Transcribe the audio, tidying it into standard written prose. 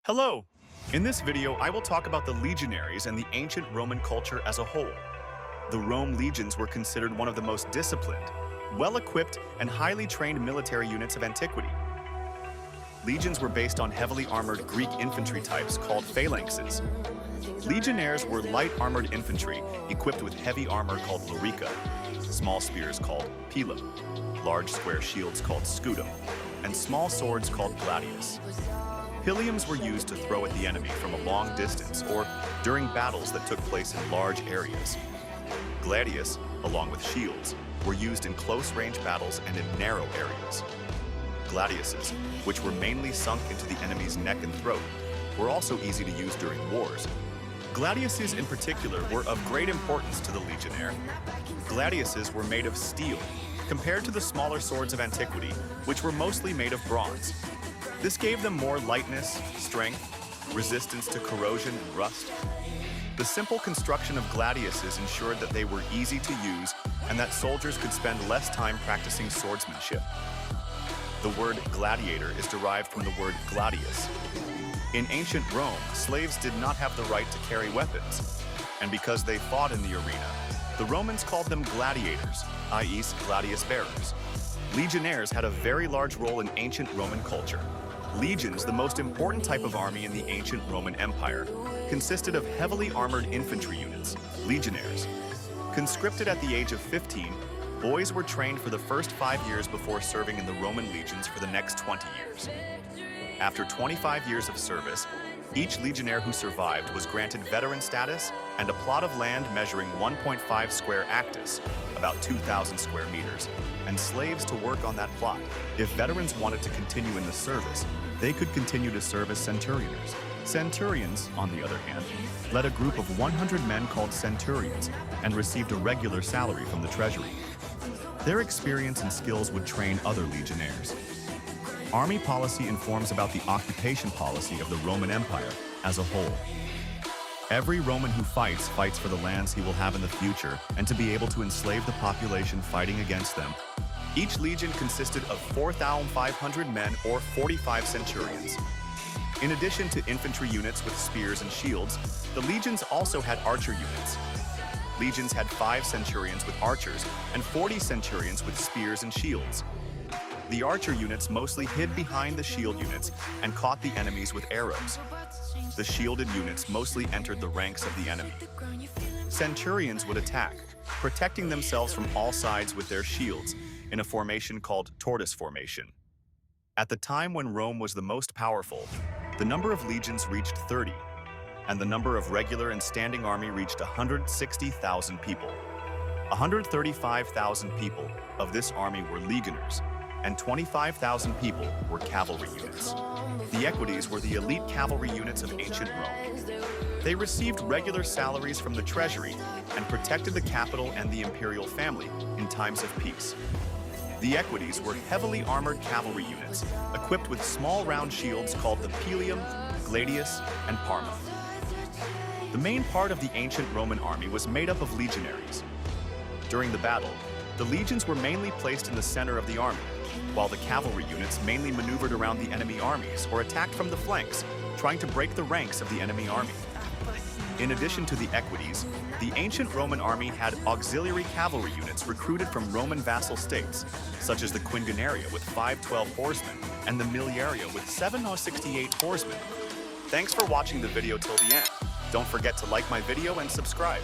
Hello! In this video, I will talk about the legionaries and the ancient Roman culture as a whole. The Rome legions were considered one of the most disciplined, well-equipped, and highly trained military units of antiquity. Legions were based on heavily armored Greek infantry types called phalanxes. Legionnaires were light armored infantry equipped with heavy armor called lorica, small spears called pila, large square shields called scutum, and small swords called gladius. Pilliums were used to throw at the enemy from a long distance or during battles that took place in large areas. Gladius, along with shields, were used in close-range battles and in narrow areas. Gladiuses, which were mainly sunk into the enemy's neck and throat, were also easy to use during wars. Gladiuses in particular were of great importance to the legionnaire. Gladiuses were made of steel, compared to the smaller swords of antiquity, which were mostly made of bronze. This gave them more lightness, strength, resistance to corrosion and rust. The simple construction of gladiuses ensured that they were easy to use and that soldiers could spend less time practicing swordsmanship. The word gladiator is derived from the word gladius. In ancient Rome, slaves did not have the right to carry weapons, and because they fought in the arena, the Romans called them gladiators, i.e. gladius bearers. Legionnaires had a very large role in ancient Roman culture. Legions, the most important type of army in the ancient Roman Empire, consisted of heavily armored infantry units, legionnaires. Conscripted at the age of 15, boys were trained for the first 5 years before serving in the Roman legions for the next 20 years. After 25 years of service, each legionnaire who survived was granted veteran status and a plot of land measuring 1.5 square actus, about 2,000 square meters, and slaves to work on that plot. If veterans wanted to continue in the service, they could continue to serve as centurions. Centurions, on the other hand, led a group of 100 men called centurions and received a regular salary from the treasury. Their experience and skills would train other legionnaires. Army policy informs about the occupation policy of the Roman Empire as a whole. Every Roman who fights for the lands he will have in the future and to be able to enslave the population fighting against them. Each legion consisted of 4,500 men or 45 centurions. In addition to infantry units with spears and shields, the legions also had archer units. Legions had 5 centurions with archers and 40 centurions with spears and shields. The archer units mostly hid behind the shield units and caught the enemies with arrows. The shielded units mostly entered the ranks of the enemy. Centurions would attack, protecting themselves from all sides with their shields in a formation called tortoise formation. At the time when Rome was the most powerful, the number of legions reached 30, and the number of regular and standing army reached 160,000 people. 135,000 people of this army were legionnaires, and 25,000 people were cavalry units. The equites were the elite cavalry units of ancient Rome. They received regular salaries from the treasury and protected the capital and the imperial family in times of peace. The equites were heavily armored cavalry units, equipped with small round shields called the pilum, gladius, and parma. The main part of the ancient Roman army was made up of legionaries. During the battle, the legions were mainly placed in the center of the army, while the cavalry units mainly maneuvered around the enemy armies or attacked from the flanks, trying to break the ranks of the enemy army. In addition to the equites, the ancient Roman army had auxiliary cavalry units recruited from Roman vassal states, such as the quingenaria with 512 horsemen and the miliaria with 768 horsemen. Thanks for watching the video till the end. Don't forget to like my video and subscribe.